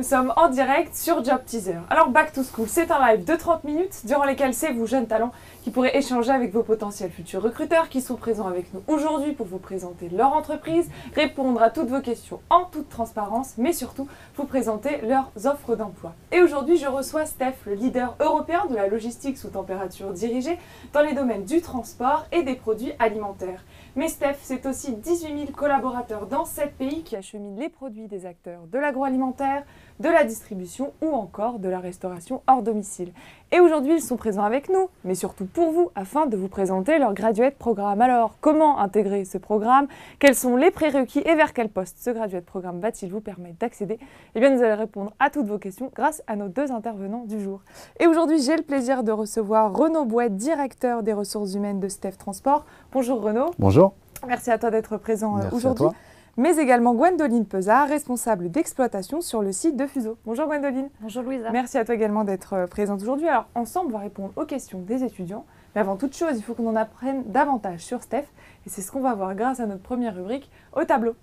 sommes en direct sur Job Teaser. Alors Back to School, c'est un live de 30 minutes durant lesquels c'est vous, jeunes talents, qui pourrez échanger avec vos potentiels futurs recruteurs qui sont présents avec nous aujourd'hui pour vous présenter leur entreprise, répondre à toutes vos questions en toute transparence, mais surtout vous présenter leurs offres d'emploi. Et aujourd'hui, je reçois Steph, le leader européen de la logistique sous température dirigée dans les domaines du transport et des produits alimentaires. Mais Steph, c'est aussi 18 000 collaborateurs dans 7 pays qui acheminent les produits des acteurs de l'agroalimentaire, de la distribution ou encore de la restauration hors domicile. Et aujourd'hui, ils sont présents avec nous, mais surtout pour vous, afin de vous présenter leur Graduate Programme. Alors, comment intégrer ce programme? Quels sont les prérequis et vers quel poste ce Graduate Programme va-t-il vous permettre d'accéder? Eh bien, nous allons répondre à toutes vos questions grâce à nos deux intervenants du jour. Et aujourd'hui, j'ai le plaisir de recevoir Renaud Bouet, directeur des ressources humaines de Steph Transport. Bonjour Renaud. Bonjour. Merci à toi d'être présent aujourd'hui. Merci à toi. Mais également Gwendoline Pesard, responsable d'exploitation sur le site de Fuso. Bonjour Gwendoline. Bonjour Louisa. Merci à toi également d'être présente aujourd'hui. Alors ensemble, on va répondre aux questions des étudiants. Mais avant toute chose, il faut qu'on en apprenne davantage sur Steph. Et c'est ce qu'on va voir grâce à notre première rubrique, au tableau.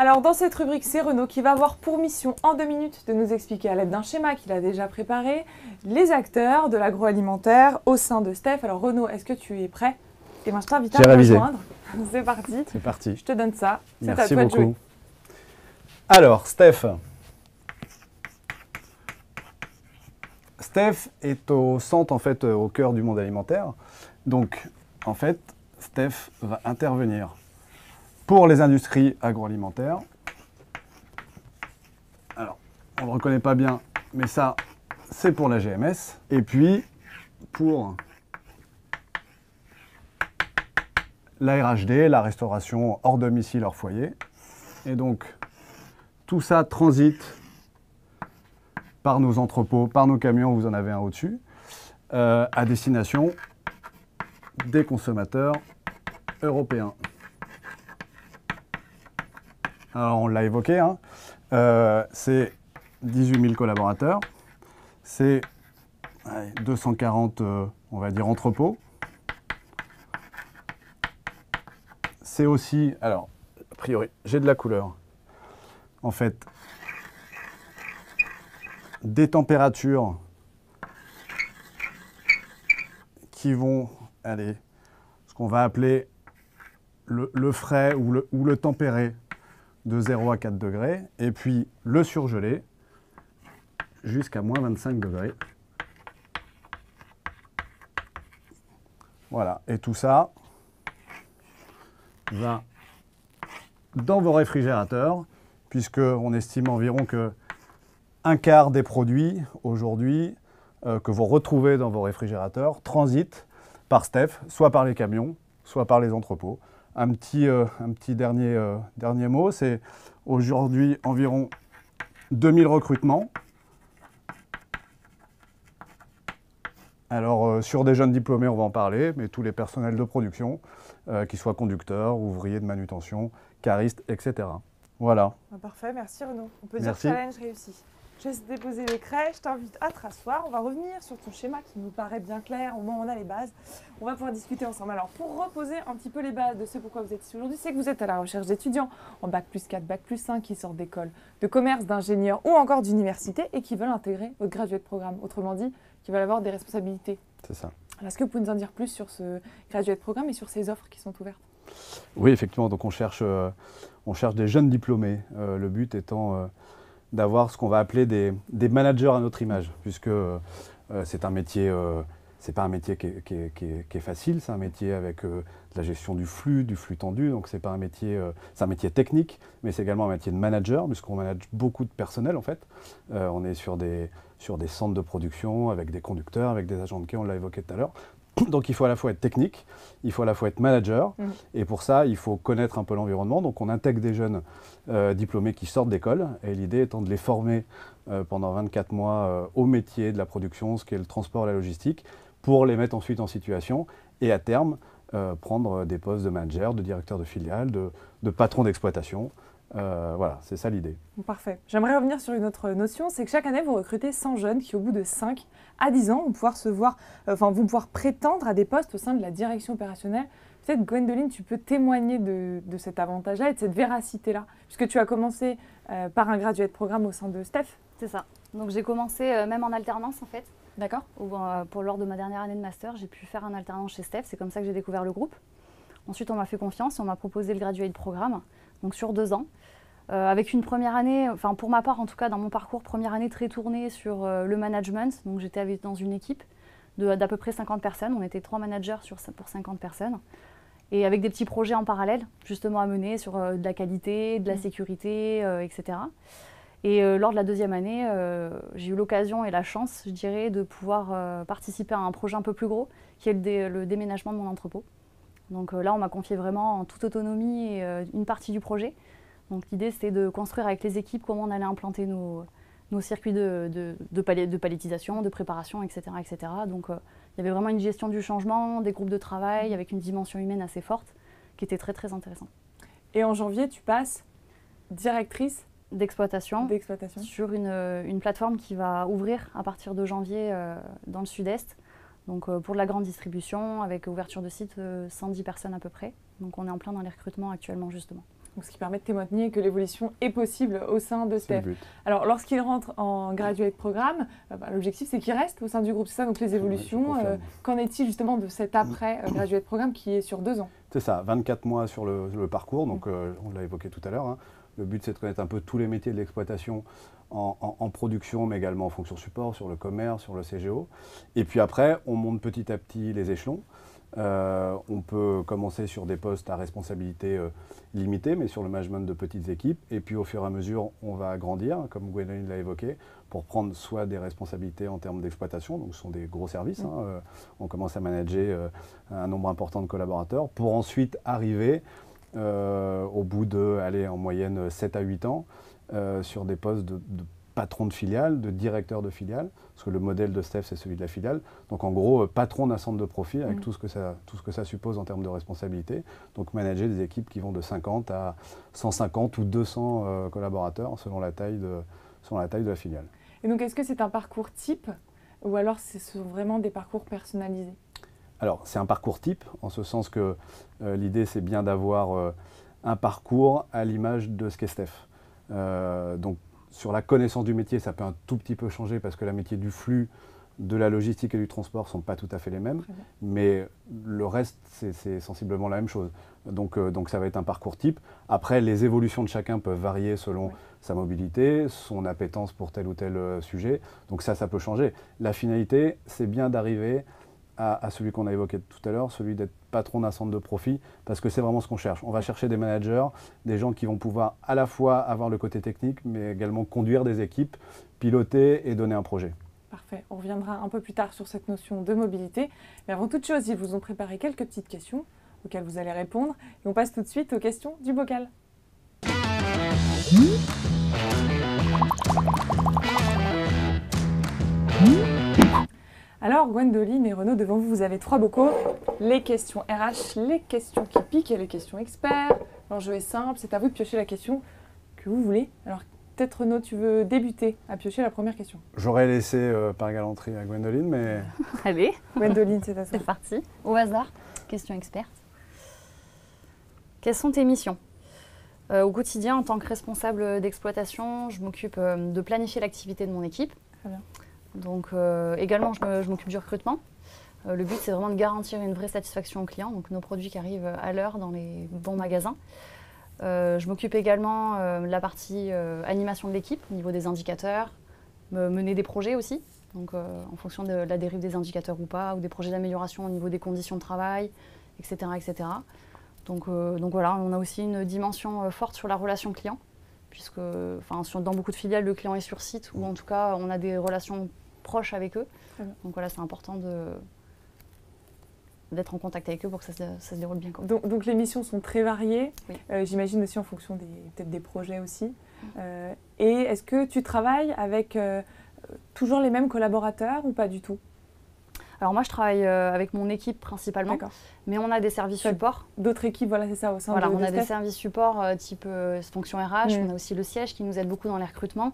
Alors dans cette rubrique, c'est Renaud qui va avoir pour mission en 2 minutes de nous expliquer à l'aide d'un schéma qu'il a déjà préparé les acteurs de l'agroalimentaire au sein de Steph. Alors Renaud, est-ce que tu es prêt? Et moi je t'invite à me rejoindre. C'est parti. C'est parti. Je te donne ça. C'est à Merci toi de jouer. beaucoup. Alors Steph. Steph est au centre, en fait, au cœur du monde alimentaire. Donc en fait, Steph va intervenir pour les industries agroalimentaires. Alors, on ne le reconnaît pas bien, mais ça, c'est pour la GMS. Et puis, pour la RHD, la restauration hors domicile, hors foyer. Et donc, tout ça transite par nos entrepôts, par nos camions, vous en avez un au-dessus, à destination des consommateurs européens. Alors, on l'a évoqué, hein, c'est 18 000 collaborateurs, c'est 240, on va dire, entrepôts. C'est aussi, alors, a priori, j'ai de la couleur. En fait, des températures qui vont, aller, ce qu'on va appeler le frais ou le tempéré, de 0 à 4 degrés, et puis le surgelé jusqu'à moins 25 degrés. Voilà, et tout ça va dans vos réfrigérateurs, puisqu'on estime environ que un quart des produits aujourd'hui que vous retrouvez dans vos réfrigérateurs transitent par Steph, soit par les camions, soit par les entrepôts. Un petit dernier mot, c'est aujourd'hui environ 2000 recrutements. Alors sur des jeunes diplômés, on va en parler, mais tous les personnels de production, qu'ils soient conducteurs, ouvriers de manutention, caristes, etc. Voilà. Parfait, merci Renaud. On peut Merci. dire challenge réussi. Je laisse déposer les craies, je t'invite à te rasseoir. On va revenir sur ton schéma qui nous paraît bien clair, au moins on a les bases. On va pouvoir discuter ensemble. Alors pour reposer un petit peu les bases de ce pourquoi vous êtes ici aujourd'hui, c'est que vous êtes à la recherche d'étudiants en Bac+4, Bac+5 qui sortent d'écoles de commerce, d'ingénieurs ou encore d'université et qui veulent intégrer votre Graduate Programme. Autrement dit, qui veulent avoir des responsabilités. C'est ça. Est-ce que vous pouvez nous en dire plus sur ce Graduate Programme et sur ces offres qui sont ouvertes? Oui, effectivement, donc on cherche des jeunes diplômés, le but étant d'avoir ce qu'on va appeler des managers à notre image, puisque c'est un métier, c'est pas un métier qui est facile, c'est un métier avec de la gestion du flux tendu, donc c'est pas un métier, c'est un métier technique, mais c'est également un métier de manager, puisqu'on manage beaucoup de personnel en fait. On est sur des centres de production, avec des conducteurs, avec des agents de quai, on l'a évoqué tout à l'heure. Donc il faut à la fois être technique, il faut à la fois être manager, et pour ça il faut connaître un peu l'environnement. Donc on intègre des jeunes diplômés qui sortent d'école, et l'idée étant de les former pendant 24 mois au métier de la production, ce qui est le transport et la logistique, pour les mettre ensuite en situation, et à terme prendre des postes de manager, de directeur de filiale, de patron d'exploitation. Voilà, c'est ça l'idée. Parfait. J'aimerais revenir sur une autre notion, c'est que chaque année, vous recrutez 100 jeunes qui, au bout de 5 à 10 ans, vont pouvoir prétendre à des postes au sein de la direction opérationnelle Peut-être, Gwendoline, tu peux témoigner de cet avantage-là et de cette véracité-là, puisque tu as commencé par un graduate programme au sein de Steph. C'est ça. Donc j'ai commencé même en alternance en fait. D'accord. Lors de ma dernière année de master, j'ai pu faire un alternance chez Steph. C'est comme ça que j'ai découvert le groupe. Ensuite, on m'a fait confiance et on m'a proposé le graduate programme, donc sur 2 ans. Avec une première année, enfin pour ma part en tout cas, dans mon parcours, première année très tournée sur le management. Donc j'étais dans une équipe d'à peu près 50 personnes. On était 3 managers pour 50 personnes. Et avec des petits projets en parallèle, justement à mener sur de la qualité, de la sécurité, etc. Et lors de la 2e année, j'ai eu l'occasion et la chance, je dirais, de pouvoir participer à un projet un peu plus gros, qui est le déménagement de mon entrepôt. Donc là, on m'a confié vraiment en toute autonomie une partie du projet. Donc l'idée, c'était de construire avec les équipes comment on allait implanter nos circuits de palettisation, de préparation, etc. etc. Donc il y avait vraiment une gestion du changement, des groupes de travail, avec une dimension humaine assez forte, qui était très très intéressante. Et en janvier, tu passes directrice d'exploitation sur une plateforme qui va ouvrir à partir de janvier dans le sud-est. Donc pour de la grande distribution, avec ouverture de site, 110 personnes à peu près. Donc on est en plein dans les recrutements actuellement justement. Donc, ce qui permet de témoigner que l'évolution est possible au sein de Steph. Alors lorsqu'il rentre en graduate programme, l'objectif c'est qu'il reste au sein du groupe, c'est ça, donc les évolutions. Qu'en est-il justement de cet après graduate programme qui est sur 2 ans? C'est ça, 24 mois sur le parcours, donc on l'a évoqué tout à l'heure. Hein. Le but, c'est de connaître un peu tous les métiers de l'exploitation en production, mais également en fonction support, sur le commerce, sur le CGO. Et puis après, on monte petit à petit les échelons. On peut commencer sur des postes à responsabilité limitée, mais sur le management de petites équipes. Et puis au fur et à mesure, on va grandir, comme Gwendoline l'a évoqué, pour prendre soit des responsabilités en termes d'exploitation, donc ce sont des gros services. Hein, on commence à manager un nombre important de collaborateurs, pour ensuite arriver au bout de, en moyenne 7 à 8 ans, sur des postes de patron de filiale, de directeur de filiale, parce que le modèle de Steph, c'est celui de la filiale. Donc en gros, patron d'un centre de profit, avec tout ce que ça suppose en termes de responsabilité. Donc manager des équipes qui vont de 50 à 150 ou 200 collaborateurs, selon la taille de la filiale. Et donc est-ce que c'est un parcours type, ou alors ce sont vraiment des parcours personnalisés? Alors, c'est un parcours type, en ce sens que l'idée, c'est bien d'avoir un parcours à l'image de ce qu'est Steph. Donc, sur la connaissance du métier, ça peut un tout petit peu changer parce que le métier du flux, de la logistique et du transport ne sont pas tout à fait les mêmes. Mais le reste, c'est sensiblement la même chose. Donc, ça va être un parcours type. Après, les évolutions de chacun peuvent varier selon sa mobilité, son appétence pour tel ou tel sujet. Donc ça peut changer. La finalité, c'est bien d'arriver à celui qu'on a évoqué tout à l'heure, celui d'être patron d'un centre de profit, parce que c'est vraiment ce qu'on cherche. On va chercher des managers, des gens qui vont pouvoir à la fois avoir le côté technique, mais également conduire des équipes, piloter et donner un projet. Parfait. On reviendra un peu plus tard sur cette notion de mobilité. Mais avant toute chose, ils vous ont préparé quelques petites questions auxquelles vous allez répondre. Et on passe tout de suite aux questions du bocal. Alors, Gwendoline et Renaud, devant vous, vous avez 3 bocaux. Les questions RH, les questions qui piquent et les questions experts. L'enjeu est simple, c'est à vous de piocher la question que vous voulez. Alors, peut-être Renaud, tu veux débuter à piocher la première question. J'aurais laissé par galanterie à Gwendoline, mais... Allez, Gwendoline, c'est à toi. c'est parti. Au hasard, question experte. Quelles sont tes missions ? Au quotidien, en tant que responsable d'exploitation, je m'occupe de planifier l'activité de mon équipe. Très bien. Donc également, je m'occupe du recrutement. Le but, c'est vraiment de garantir une vraie satisfaction aux clients, donc nos produits qui arrivent à l'heure dans les bons magasins. Je m'occupe également de la partie animation de l'équipe, au niveau des indicateurs, mener des projets aussi, donc en fonction de la dérive des indicateurs ou pas, ou des projets d'amélioration au niveau des conditions de travail, etc. etc. Donc voilà, on a aussi une dimension forte sur la relation client, puisque dans beaucoup de filiales, le client est sur site, ou en tout cas, on a des relations proches avec eux. Donc voilà, c'est important d'être en contact avec eux pour que ça se déroule bien. Donc les missions sont très variées, oui. J'imagine aussi en fonction peut-être des projets aussi. Et est-ce que tu travailles avec toujours les mêmes collaborateurs ou pas du tout ? Alors moi, je travaille avec mon équipe principalement, mais on a des services support. D'autres équipes, voilà, c'est ça, au sein de on a des services support type fonction RH, on a aussi le siège qui nous aide beaucoup dans les recrutements.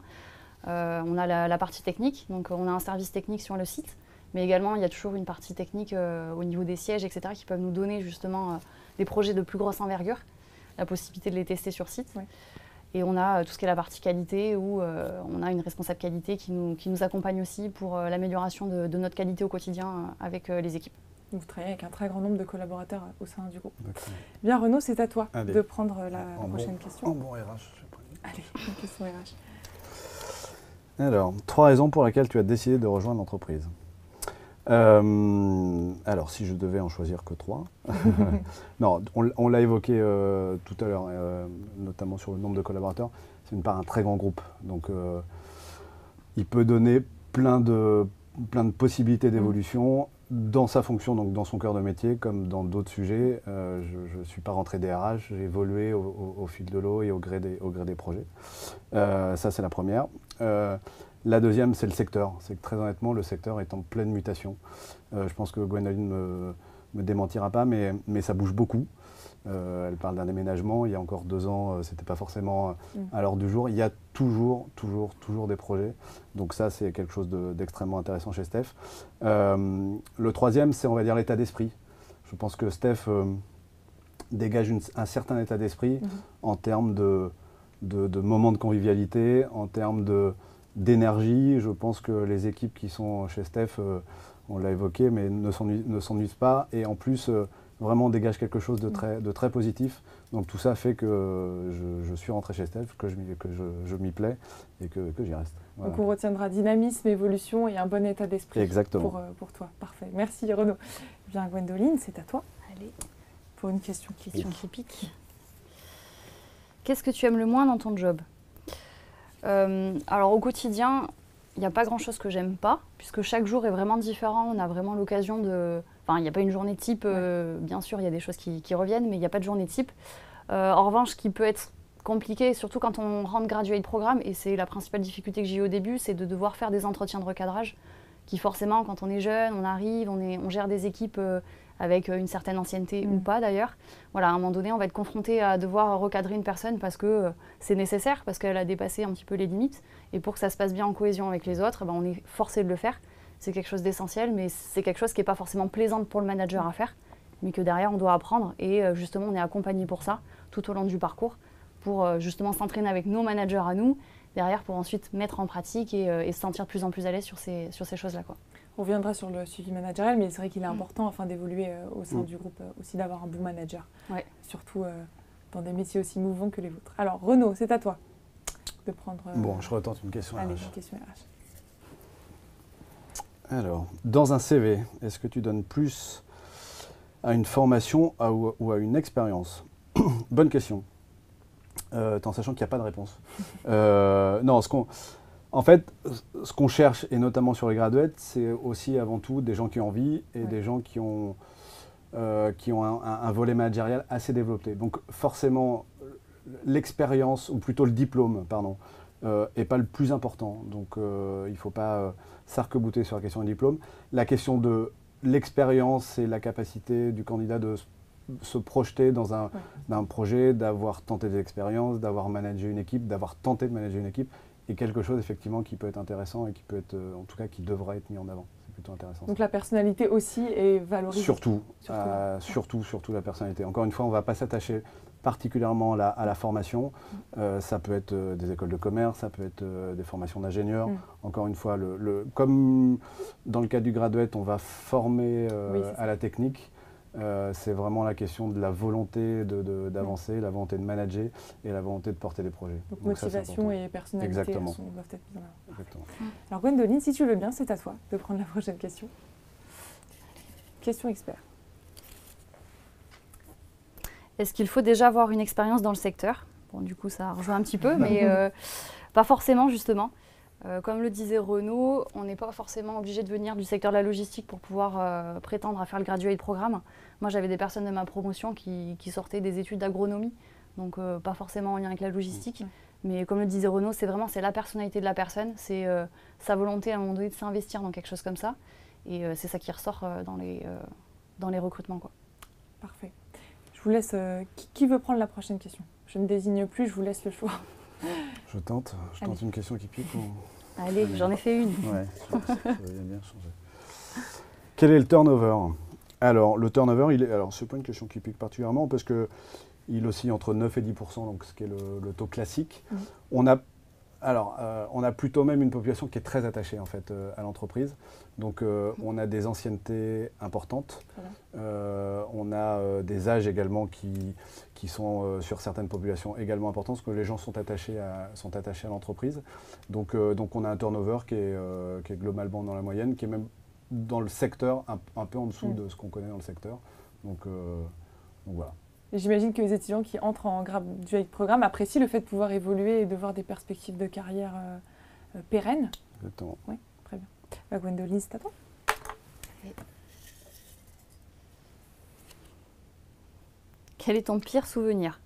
On a la partie technique, donc on a un service technique sur le site, Mais également, il y a toujours une partie technique au niveau des sièges, etc., qui peuvent nous donner justement des projets de plus grosse envergure, la possibilité de les tester sur site. Ouais. Et on a tout ce qui est la partie qualité, où on a une responsable qualité qui nous accompagne aussi pour l'amélioration de notre qualité au quotidien avec les équipes. Vous travaillez avec un très grand nombre de collaborateurs au sein du groupe. D'accord. Bien, Renaud, c'est à toi Allez. de prendre la En prochaine question. En bon RH, je vais prendre. Allez, une question RH. Alors, 3 raisons pour lesquelles tu as décidé de rejoindre l'entreprise. Alors, si je devais en choisir que 3. Non, on l'a évoqué tout à l'heure, notamment sur le nombre de collaborateurs. C'est un très grand groupe. Donc, il peut donner plein de possibilités d'évolution dans sa fonction, donc dans son cœur de métier, comme dans d'autres sujets. Je ne suis pas rentré DRH, j'ai évolué au fil de l'eau et au gré des projets. Ça, c'est la première. La deuxième, c'est le secteur. C'est que très honnêtement, le secteur est en pleine mutation. Je pense que Gwendoline me démentira pas, mais ça bouge beaucoup. Elle parle d'un déménagement. Il y a encore 2 ans, ce n'était pas forcément à l'ordre du jour. Il y a toujours des projets. Donc ça, c'est quelque chose d'extrêmement intéressant chez Steph. Le troisième, c'est, on va dire, l'état d'esprit. Je pense que Steph dégage un certain état d'esprit en termes de moments de convivialité, en termes d'énergie. Je pense que les équipes qui sont chez Steph, on l'a évoqué, mais ne s'ennuient pas. Et en plus, vraiment, on dégage quelque chose de très positif. Donc tout ça fait que je suis rentré chez Steph, que je m'y plais et que j'y reste. Voilà. Donc on retiendra dynamisme, évolution et un bon état d'esprit. Exactement. Pour toi. Parfait. Merci Renaud. Bien, Gwendoline, c'est à toi. Allez. Pour une question qui pique. Qu'est-ce que tu aimes le moins dans ton job ? Alors au quotidien, il n'y a pas grand-chose que j'aime pas, puisque chaque jour est vraiment différent. On a vraiment l'occasion de... Enfin, il n'y a pas une journée type, bien sûr, il y a des choses qui reviennent, mais il n'y a pas de journée type. En revanche, ce qui peut être compliqué, surtout quand on rentre graduate programme, et c'est la principale difficulté que j'ai eue au début, c'est de devoir faire des entretiens de recadrage, qui forcément, quand on est jeune, on arrive, on gère des équipes avec une certaine ancienneté ou pas d'ailleurs. Voilà, à un moment donné, on va être confronté à devoir recadrer une personne parce que c'est nécessaire, parce qu'elle a dépassé un petit peu les limites. Et pour que ça se passe bien en cohésion avec les autres, on est forcé de le faire. C'est quelque chose d'essentiel, mais c'est quelque chose qui n'est pas forcément plaisant pour le manager à faire, mais que derrière, on doit apprendre. Et justement, on est accompagné pour ça, tout au long du parcours, pour justement s'entraîner avec nos managers à nous, derrière pour ensuite mettre en pratique et se sentir de plus en plus à l'aise sur ces choses-là, quoi. On reviendra sur le suivi managérial, mais c'est vrai qu'il est important, afin d'évoluer au sein du groupe, aussi d'avoir un bon manager. Ouais. Surtout dans des métiers aussi mouvants que les vôtres. Alors, Renaud, c'est à toi de prendre... Bon, je retente une question RH. Allez, une question RH. Alors, dans un CV, est-ce que tu donnes plus à une formation ou à une expérience? Bonne question. En sachant qu'il n'y a pas de réponse. Non, en fait, ce qu'on cherche, et notamment sur les graduates, c'est aussi avant tout des gens qui ont envie et des gens qui ont un volet managérial assez développé. Donc forcément, l'expérience, ou plutôt le diplôme, pardon, n'est pas le plus important. Donc il ne faut pas s'arc-bouter sur la question du diplôme. La question de l'expérience et la capacité du candidat de se projeter dans un projet, d'avoir tenté des expériences, d'avoir managé une équipe, d'avoir tenté de manager une équipe, est quelque chose effectivement qui peut être intéressant et qui peut être, en tout cas, qui devrait être mis en avant. C'est plutôt intéressant. Donc la personnalité aussi est valorisée. Surtout la personnalité. Encore une fois, on ne va pas s'attacher particulièrement à la formation. Ça peut être des écoles de commerce, ça peut être des formations d'ingénieurs. Encore une fois, comme dans le cas du graduate, on va former à la technique. C'est vraiment la question de la volonté d'avancer, la volonté de manager et la volonté de porter des projets. Donc motivation et personnalité doivent être mises en avant. Exactement. Alors Gwendoline, si tu veux bien, c'est à toi de prendre la prochaine question. Question expert. Est-ce qu'il faut déjà avoir une expérience dans le secteur? Bon, du coup, ça rejoint un petit peu, mais pas forcément, justement. Comme le disait Renaud, on n'est pas forcément obligé de venir du secteur de la logistique pour pouvoir prétendre à faire le graduate programme. Moi, j'avais des personnes de ma promotion qui sortaient des études d'agronomie, donc pas forcément en lien avec la logistique. Mais comme le disait Renaud, c'est la personnalité de la personne, c'est sa volonté à un moment donné de s'investir dans quelque chose comme ça. Et c'est ça qui ressort dans les recrutements, quoi. Parfait. Je vous laisse... qui veut prendre la prochaine question? Je ne désigne plus, je vous laisse le choix. Je tente une question qui pique ou... Allez, j'en ai fait une. Ouais, ça va bien changer. Quel est le turnover? Alors, le turnover, alors c'est pas une question qui pique particulièrement parce qu'il oscille entre 9 et 10%, donc ce qui est le taux classique. On a plutôt même une population qui est très attachée en fait à l'entreprise. Donc on a des anciennetés importantes. On a des âges également qui sont sur certaines populations également importantes, parce que les gens sont attachés à l'entreprise. Donc on a un turnover qui est globalement dans la moyenne, qui est même dans le secteur un peu en dessous de ce qu'on connaît dans le secteur. Donc voilà. J'imagine que les étudiants qui entrent en graduate programme apprécient le fait de pouvoir évoluer et de voir des perspectives de carrière pérennes. Exactement. Oui, très bien. Gwendoline, c'est à toi. Quel est ton pire souvenir?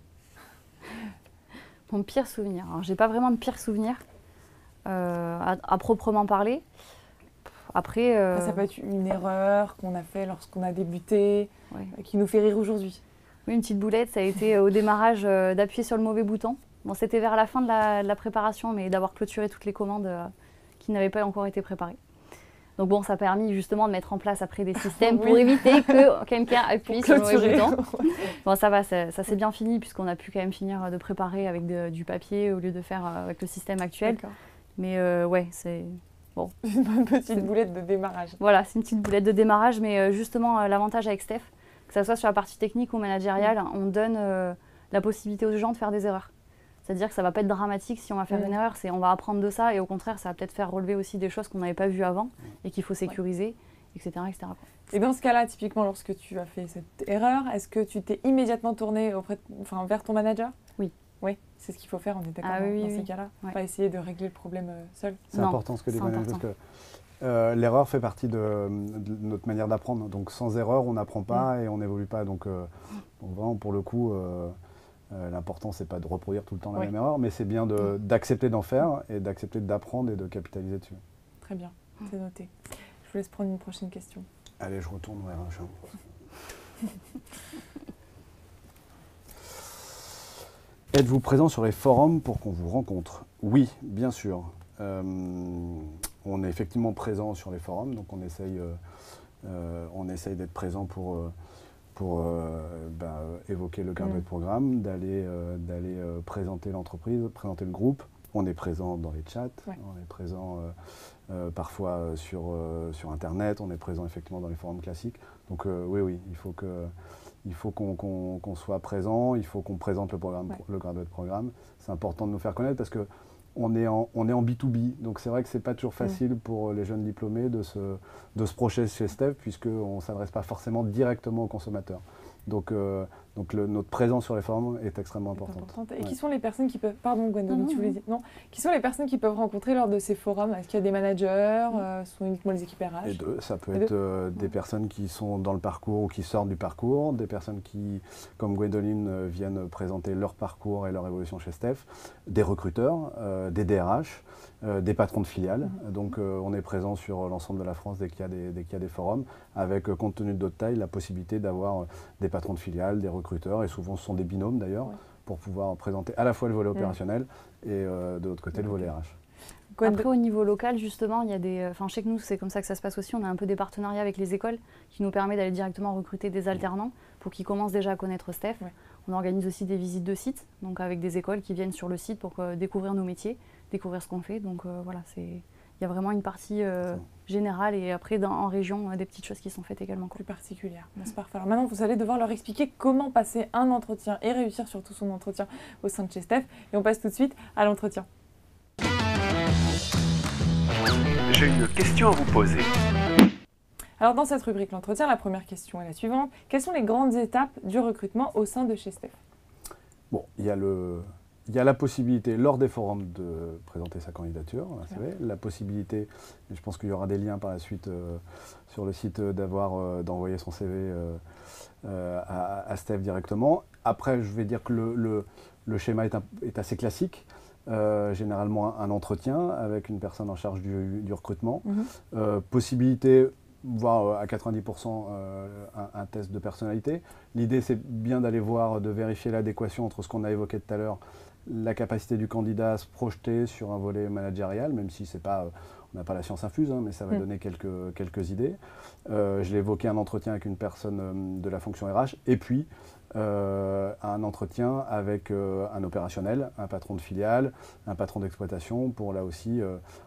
Mon pire souvenir. Alors, j'ai pas vraiment de pire souvenir à proprement parler. Après, ça peut être une erreur qu'on a fait lorsqu'on a débuté, qui nous fait rire aujourd'hui. Oui, une petite boulette, ça a été au démarrage d'appuyer sur le mauvais bouton. Bon, c'était vers la fin de la préparation, mais d'avoir clôturé toutes les commandes qui n'avaient pas encore été préparées. Donc bon, ça a permis justement de mettre en place après des systèmes pour éviter que quelqu'un appuie sur le mauvais bouton. Bon, ça va, ça s'est bien fini puisqu'on a pu quand même finir de préparer avec du papier au lieu de faire avec le système actuel. Mais ouais, c'est... Bon. Une petite boulette de démarrage. Voilà, c'est une petite boulette de démarrage, mais justement, l'avantage avec Steph, que ce soit sur la partie technique ou managériale, on donne la possibilité aux gens de faire des erreurs. C'est-à-dire que ça ne va pas être dramatique si on va faire une erreur, on va apprendre de ça et au contraire, ça va peut-être faire relever aussi des choses qu'on n'avait pas vues avant et qu'il faut sécuriser, etc. etc. Et dans ce cas-là, typiquement, lorsque tu as fait cette erreur, est-ce que tu t'es immédiatement tourné vers ton manager? Oui. Oui, c'est ce qu'il faut faire, on est d'accord dans ces cas-là. Pas essayer de régler le problème seul. C'est important ce que dit Gwendoline, parce que l'erreur fait partie de notre manière d'apprendre. Donc sans erreur, on n'apprend pas et on n'évolue pas. Donc vraiment, pour le coup, l'important, c'est pas de reproduire tout le temps la même erreur, mais c'est bien d'accepter d'en faire et d'accepter d'apprendre et de capitaliser dessus. Très bien, c'est noté. Je vous laisse prendre une prochaine question. Allez, je retourne vers un chat. Êtes-vous présent sur les forums pour qu'on vous rencontre? Oui, bien sûr. On est effectivement présent sur les forums, donc on essaye d'être présent pour évoquer le graduate programme, d'aller présenter l'entreprise, présenter le groupe. On est présent dans les chats, on est présent parfois sur Internet, on est présent effectivement dans les forums classiques. Donc oui, il faut qu'on soit présent, il faut qu'on présente le programme, le graduate programme. C'est important de nous faire connaître parce que on est en B2B, donc c'est vrai que c'est pas toujours facile pour les jeunes diplômés de se projeter chez Steph puisqu'on ne s'adresse pas forcément directement aux consommateurs. Donc notre présence sur les forums est extrêmement importante. Et qui sont les personnes qui peuvent... Pardon Gwendoline, tu voulais dire... Non. Qui sont les personnes qui peuvent rencontrer lors de ces forums? Est-ce qu'il y a des managers? Ce sont uniquement les équipes RH? Les deux. Ça peut être des personnes qui sont dans le parcours ou qui sortent du parcours, des personnes qui, comme Gwendoline, viennent présenter leur parcours et leur évolution chez Steph, des recruteurs, des DRH, des patrons de filiales. Donc on est présent sur l'ensemble de la France dès qu'il y a des forums, avec, compte tenu de notre taille, la possibilité d'avoir des patrons de filiales, des recruteurs, et souvent ce sont des binômes d'ailleurs, pour pouvoir présenter à la fois le volet opérationnel et de l'autre côté le volet RH. Après, au niveau local, justement, il y a des... Enfin, chez nous, c'est comme ça que ça se passe aussi. On a un peu des partenariats avec les écoles qui nous permet d'aller directement recruter des alternants pour qu'ils commencent déjà à connaître Steph. On organise aussi des visites de sites, donc avec des écoles qui viennent sur le site pour découvrir nos métiers, découvrir ce qu'on fait. Donc voilà, il y a vraiment une partie générale et après, en région, des petites choses qui sont faites également. Plus particulières. C'est parfait. Alors maintenant, vous allez devoir leur expliquer comment passer un entretien et réussir surtout son entretien au sein de chez Steph. Et on passe tout de suite à l'entretien. J'ai une question à vous poser. Alors dans cette rubrique l'entretien, la première question est la suivante. Quelles sont les grandes étapes du recrutement au sein de chez Steph? Bon, il y a la possibilité lors des forums de présenter sa candidature, la possibilité, et je pense qu'il y aura des liens par la suite sur le site d'envoyer son CV à Steph directement. Après, je vais dire que le schéma est assez classique. Généralement un entretien avec une personne en charge du recrutement, possibilité, voire à 90% un test de personnalité. L'idée c'est bien d'aller voir, de vérifier l'adéquation entre ce qu'on a évoqué tout à l'heure, la capacité du candidat à se projeter sur un volet managérial, même si c'est pas On n'a pas la science infuse, hein, mais ça va donner quelques idées. Je l'ai évoqué, un entretien avec une personne de la fonction RH, et puis un entretien avec un opérationnel, un patron de filiale, un patron d'exploitation, pour là aussi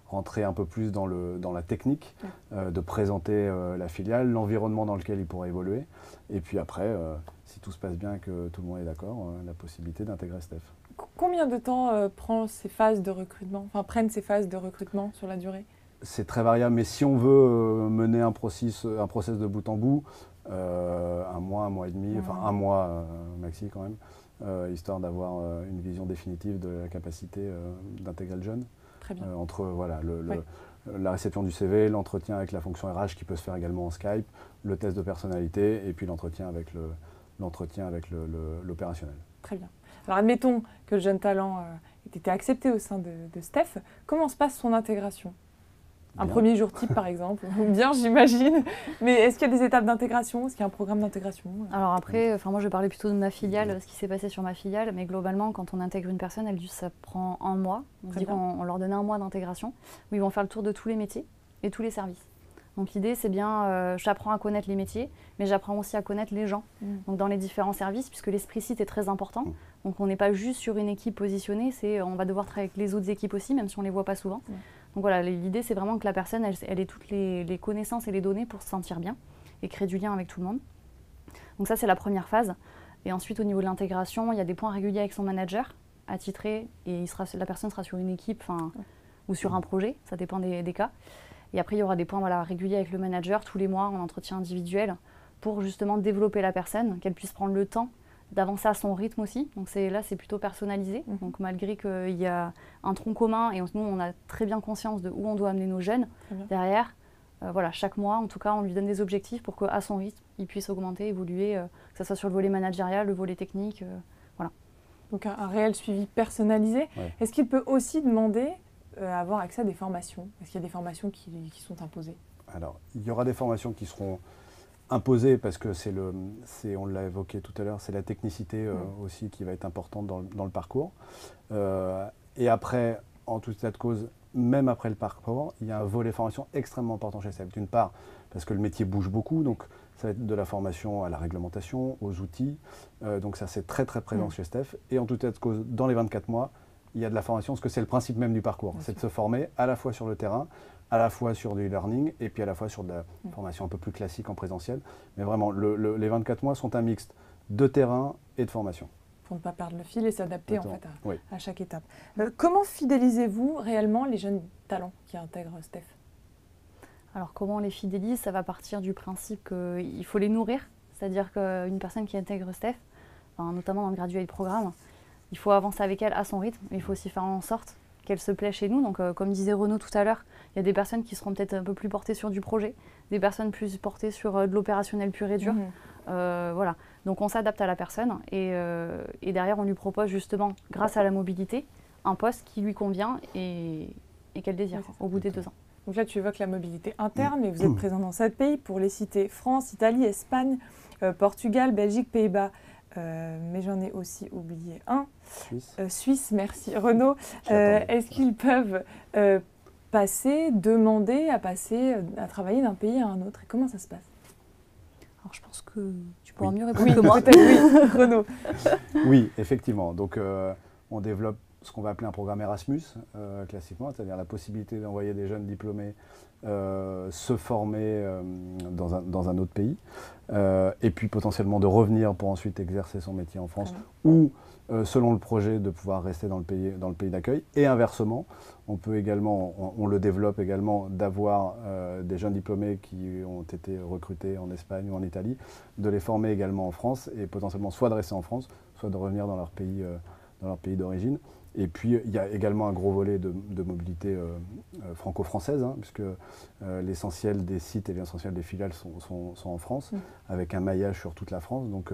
rentrer un peu plus dans la technique, de présenter la filiale, l'environnement dans lequel il pourra évoluer, et puis après, si tout se passe bien et que tout le monde est d'accord, la possibilité d'intégrer Steph. Combien de temps prennent ces phases de recrutement sur la durée? C'est très variable, mais si on veut mener un process de bout en bout, un mois et demi, enfin un mois maxi quand même, histoire d'avoir une vision définitive de la capacité d'intégrer le jeune. Très bien. Entre la réception du CV, l'entretien avec la fonction RH qui peut se faire également en Skype, le test de personnalité et puis l'entretien avec l'opérationnel. Très bien. Alors admettons que le jeune talent ait été accepté au sein de Steph. Comment se passe son intégration? Un premier jour type par exemple? Bien, j'imagine. Mais est-ce qu'il y a des étapes d'intégration? Est-ce qu'il y a un programme d'intégration? Alors après, moi je parlais plutôt de ma filiale, ce qui s'est passé sur ma filiale, mais globalement quand on intègre une personne, ça prend un mois. On se dit qu'on leur donne un mois d'intégration où ils vont faire le tour de tous les métiers et tous les services. Donc l'idée c'est bien, j'apprends à connaître les métiers, mais j'apprends aussi à connaître les gens. Donc dans les différents services, puisque l'esprit site est très important. Donc on n'est pas juste sur une équipe positionnée, on va devoir travailler avec les autres équipes aussi, même si on ne les voit pas souvent. Donc voilà, l'idée c'est vraiment que la personne, elle ait toutes les connaissances et les données pour se sentir bien et créer du lien avec tout le monde. Donc ça c'est la première phase. Et ensuite au niveau de l'intégration, il y a des points réguliers avec son manager, attitré, et la personne sera sur une équipe ou sur un projet, ça dépend des cas. Et après, il y aura des points réguliers avec le manager, tous les mois, en entretien individuel, pour justement développer la personne, qu'elle puisse prendre le temps d'avancer à son rythme aussi. Donc là, c'est plutôt personnalisé. Donc malgré qu'il y a un tronc commun, et nous, on a très bien conscience de où on doit amener nos jeunes, derrière, chaque mois, en tout cas, on lui donne des objectifs pour qu'à son rythme, il puisse augmenter, évoluer, que ce soit sur le volet managérial, le volet technique, voilà. Donc un réel suivi personnalisé. Est-ce qu'il peut aussi demander avoir accès à des formations? Est-ce qu'il y a des formations qui sont imposées? Alors, il y aura des formations qui seront imposées parce que on l'a évoqué tout à l'heure, c'est la technicité aussi qui va être importante dans le parcours. Et après, en tout état de cause, même après le parcours, il y a un volet formation extrêmement important chez STEPH. D'une part, parce que le métier bouge beaucoup, donc ça va être de la formation à la réglementation, aux outils. Donc ça, c'est très très présent chez STEPH. Et en tout état de cause, dans les 24 mois, il y a de la formation, parce que c'est le principe même du parcours. C'est de se former à la fois sur le terrain, à la fois sur du e-learning, et puis à la fois sur de la formation un peu plus classique en présentiel. Mais vraiment, les 24 mois sont un mixte de terrain et de formation. Pour ne pas perdre le fil et s'adapter en fait à chaque étape. Comment fidélisez-vous réellement les jeunes talents qui intègrent Steph? Alors comment on les fidélise? Ça va partir du principe qu'il faut les nourrir. C'est-à-dire qu'une personne qui intègre Steph, notamment dans le graduate programme, il faut avancer avec elle à son rythme, mais il faut aussi faire en sorte qu'elle se plaît chez nous. Donc comme disait Renaud tout à l'heure, il y a des personnes qui seront peut-être un peu plus portées sur du projet, des personnes plus portées sur de l'opérationnel pur et dur. Voilà. Donc on s'adapte à la personne et derrière on lui propose justement, grâce à la mobilité, un poste qui lui convient et qu'elle désire au bout des 2 ans. Donc là tu évoques la mobilité interne, mais vous êtes présent dans 7 pays, pour les citer: France, Italie, Espagne, Portugal, Belgique, Pays-Bas. Mais j'en ai aussi oublié un. Suisse, merci Renaud. Est-ce qu'ils peuvent demander à travailler d'un pays à un autre? Et comment ça se passe? Alors je pense que tu pourras mieux répondre que moi. Oui, Renaud. Oui, effectivement. Donc on développe ce qu'on va appeler un programme Erasmus, classiquement, c'est-à-dire la possibilité d'envoyer des jeunes diplômés se former dans un autre pays, et puis potentiellement de revenir pour ensuite exercer son métier en France, ou selon le projet de pouvoir rester dans le pays d'accueil. Et inversement, on peut également, on le développe également, d'avoir des jeunes diplômés qui ont été recrutés en Espagne ou en Italie, de les former également en France et potentiellement soit de rester en France, soit de revenir dans leur pays d'origine. Et puis, il y a également un gros volet de mobilité franco-française, puisque l'essentiel des sites et l'essentiel des filiales sont en France, avec un maillage sur toute la France. Donc,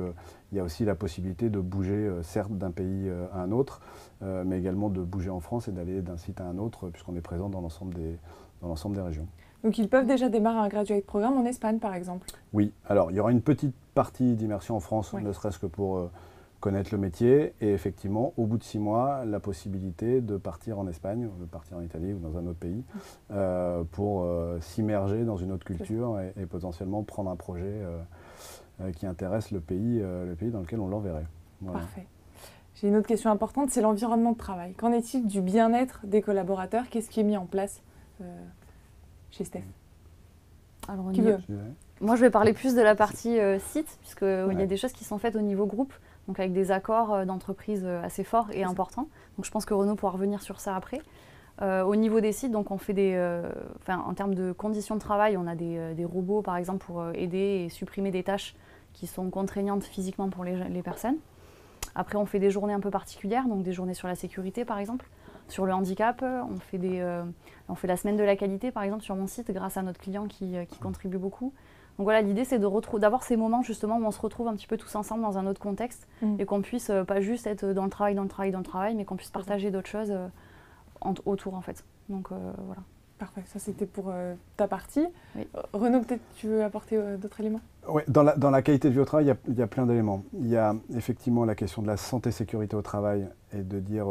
il y a aussi la possibilité de bouger, certes, d'un pays à un autre, mais également de bouger en France et d'aller d'un site à un autre, puisqu'on est présent dans l'ensemble des régions. Donc, ils peuvent déjà démarrer un graduate programme en Espagne, par exemple? Oui. Alors, il y aura une petite partie d'immersion en France, ne serait-ce que pour connaître le métier et effectivement, au bout de 6 mois, la possibilité de partir en Espagne, de partir en Italie ou dans un autre pays pour s'immerger dans une autre culture et potentiellement prendre un projet qui intéresse le pays dans lequel on l'enverrait. Voilà. Parfait. J'ai une autre question importante, c'est l'environnement de travail. Qu'en est-il du bien-être des collaborateurs? Qu'est-ce qui est mis en place chez Steph? Alors, Qui veut? Moi, je vais parler plus de la partie site, puisqu'il y a Ouais. des choses qui sont faites au niveau groupe, donc avec des accords d'entreprise assez forts et importants. Donc je pense que Renaud pourra revenir sur ça après. Au niveau des sites, donc on fait en termes de conditions de travail, on a des robots par exemple pour aider et supprimer des tâches qui sont contraignantes physiquement pour les personnes. Après, on fait des journées un peu particulières, donc des journées sur la sécurité par exemple, sur le handicap. On fait la semaine de la qualité par exemple sur mon site grâce à notre client qui contribue beaucoup. Donc voilà, l'idée c'est d'avoir ces moments justement où on se retrouve un petit peu tous ensemble dans un autre contexte et qu'on puisse pas juste être dans le travail, mais qu'on puisse partager d'autres choses autour en fait. Donc voilà. Parfait, ça c'était pour ta partie. Oui. Renaud, peut-être tu veux apporter d'autres éléments? Oui, dans la qualité de vie au travail, il y a plein d'éléments. Il y a effectivement la question de la santé-sécurité au travail et de dire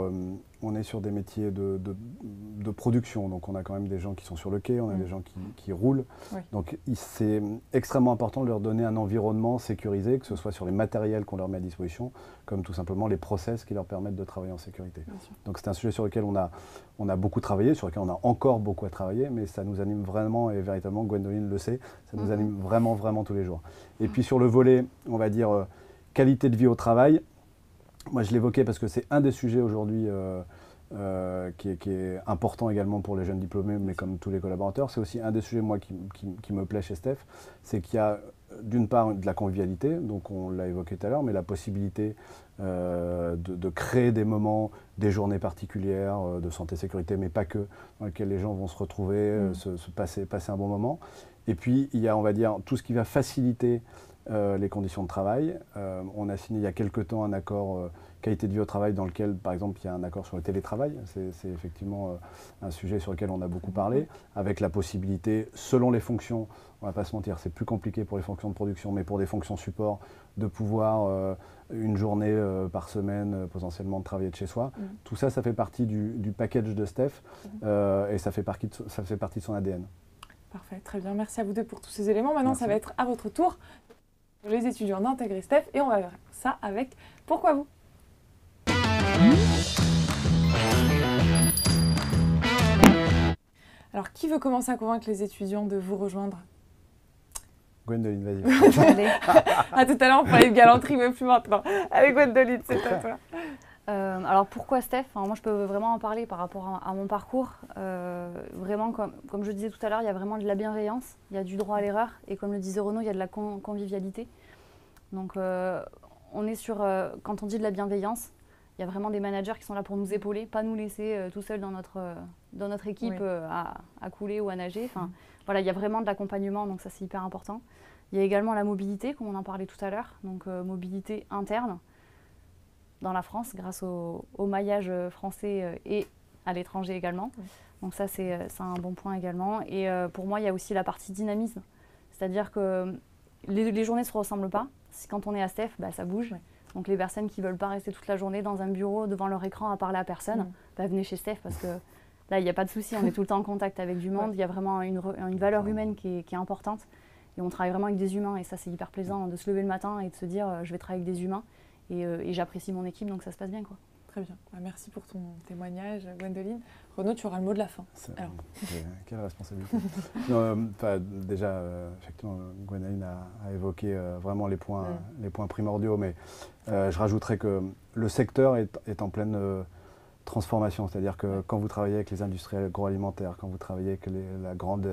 on est sur des métiers de production, donc on a quand même des gens qui sont sur le quai, on a des gens qui roulent. Oui. Donc c'est extrêmement important de leur donner un environnement sécurisé, que ce soit sur les matériels qu'on leur met à disposition, comme tout simplement les process qui leur permettent de travailler en sécurité. Donc c'est un sujet sur lequel on a beaucoup travaillé, sur lequel on a encore beaucoup à travailler, mais ça nous anime vraiment et véritablement, Gwendoline le sait, ça nous anime vraiment, vraiment tous les jours. Et puis sur le volet, on va dire, qualité de vie au travail, moi je l'évoquais parce que c'est un des sujets aujourd'hui qui est important également pour les jeunes diplômés, mais comme tous les collaborateurs. C'est aussi un des sujets moi qui me plaît chez Steph, c'est qu'il y a d'une part de la convivialité, donc on l'a évoqué tout à l'heure, mais la possibilité de créer des moments, des journées particulières de santé-sécurité, mais pas que, dans lesquelles les gens vont se retrouver, passer un bon moment. Et puis il y a, on va dire, tout ce qui va faciliter les conditions de travail. On a signé il y a quelque temps un accord qualité de vie au travail dans lequel, par exemple, il y a un accord sur le télétravail. C'est effectivement un sujet sur lequel on a beaucoup parlé, avec la possibilité, selon les fonctions, on ne va pas se mentir, c'est plus compliqué pour les fonctions de production, mais pour des fonctions support, de pouvoir une journée par semaine potentiellement de travailler de chez soi. Tout ça, ça fait partie du package de Steph et ça fait partie de son ADN. Parfait, très bien. Merci à vous deux pour tous ces éléments. Maintenant, Merci. ça va être à votre tour, les étudiants, d'intégrer Steph et on va voir ça avec Pourquoi vous? Alors, qui veut commencer à convaincre les étudiants de vous rejoindre? Gwendoline, vas-y. Allez. À tout à l'heure, on parlait de galanterie, mais plus maintenant. Allez, Gwendoline, c'est à toi. Alors pourquoi Steph? Moi je peux vraiment en parler par rapport à mon parcours. Vraiment, comme je disais tout à l'heure, il y a vraiment de la bienveillance, il y a du droit à l'erreur et comme le disait Renaud, il y a de la convivialité. Donc on est sur, quand on dit de la bienveillance, il y a vraiment des managers qui sont là pour nous épauler, pas nous laisser tout seuls dans notre équipe à couler ou à nager. Enfin, voilà, il y a vraiment de l'accompagnement, donc ça c'est hyper important. Il y a également la mobilité, comme on en parlait tout à l'heure, donc mobilité interne dans la France grâce au maillage français et à l'étranger également. Donc ça c'est un bon point également. Et pour moi il y a aussi la partie dynamisme, c'est-à-dire que les journées ne se ressemblent pas. Quand on est à Steph, ça bouge. Donc les personnes qui ne veulent pas rester toute la journée dans un bureau devant leur écran à parler à personne, venez chez Steph parce que là il n'y a pas de souci, on est tout le temps en contact avec du monde, il y a vraiment une valeur humaine qui est importante et on travaille vraiment avec des humains et ça c'est hyper plaisant de se lever le matin et de se dire je vais travailler avec des humains. Et j'apprécie mon équipe, donc ça se passe bien, quoi. Très bien. Merci pour ton témoignage, Gwendoline. Renaud, tu auras le mot de la fin. Quelle responsabilité. Déjà, effectivement, Gwendoline a évoqué vraiment les points primordiaux, mais je rajouterais que le secteur est en pleine transformation, c'est-à-dire que quand vous travaillez avec les industries agroalimentaires, quand vous travaillez avec la grande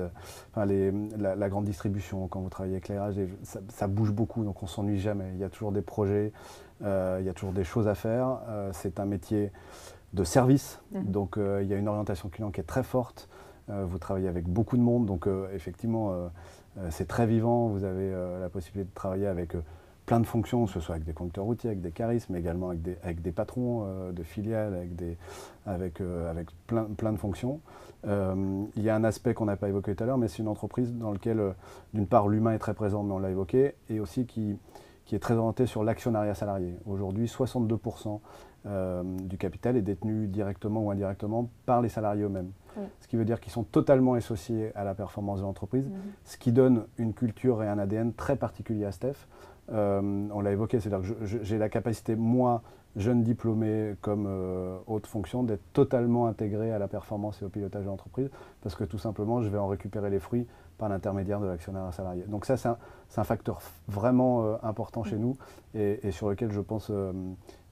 distribution, quand vous travaillez avec l'éclairage, ça bouge beaucoup, donc on ne s'ennuie jamais. Il y a toujours des projets, il y a toujours des choses à faire. C'est un métier de service, donc il y a une orientation client qui est très forte. Vous travaillez avec beaucoup de monde, donc effectivement, c'est très vivant. Vous avez la possibilité de travailler avec plein de fonctions, que ce soit avec des conducteurs routiers, avec des caristes, mais également avec des patrons de filiales, avec plein de fonctions. Il y a un aspect qu'on n'a pas évoqué tout à l'heure, mais c'est une entreprise dans laquelle, d'une part, l'humain est très présent, mais on l'a évoqué, et aussi qui qui est très orienté sur l'actionnariat salarié. Aujourd'hui, 62% du capital est détenu directement ou indirectement par les salariés eux-mêmes. Ce qui veut dire qu'ils sont totalement associés à la performance de l'entreprise, ce qui donne une culture et un ADN très particulier à Steph. On l'a évoqué, c'est-à-dire que j'ai la capacité, moi, jeune diplômé comme haute fonction, d'être totalement intégré à la performance et au pilotage de l'entreprise, parce que tout simplement, je vais en récupérer les fruits par l'intermédiaire de l'actionnaire salarié. Donc ça, c'est un facteur vraiment important chez nous et sur lequel je pense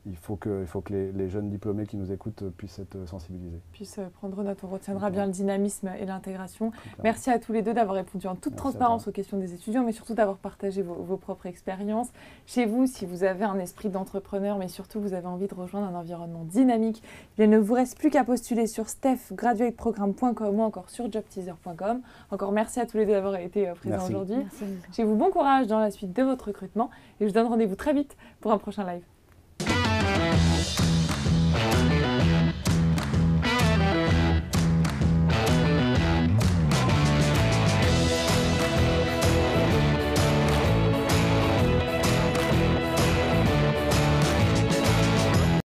il faut que les jeunes diplômés qui nous écoutent puissent être sensibilisés. Puissent prendre note, on retiendra bien le dynamisme et l'intégration. Merci à tous les deux d'avoir répondu en toute transparence aux questions des étudiants, mais surtout d'avoir partagé vos propres expériences. Chez vous, si vous avez un esprit d'entrepreneur, mais surtout vous avez envie de rejoindre un environnement dynamique, il ne vous reste plus qu'à postuler sur stephgraduateprogram.com ou encore sur jobteaser.com. Encore merci à tous les deux d'avoir été présents aujourd'hui. Chez vous, bon courage dans la suite de votre recrutement et je vous donne rendez-vous très vite pour un prochain live.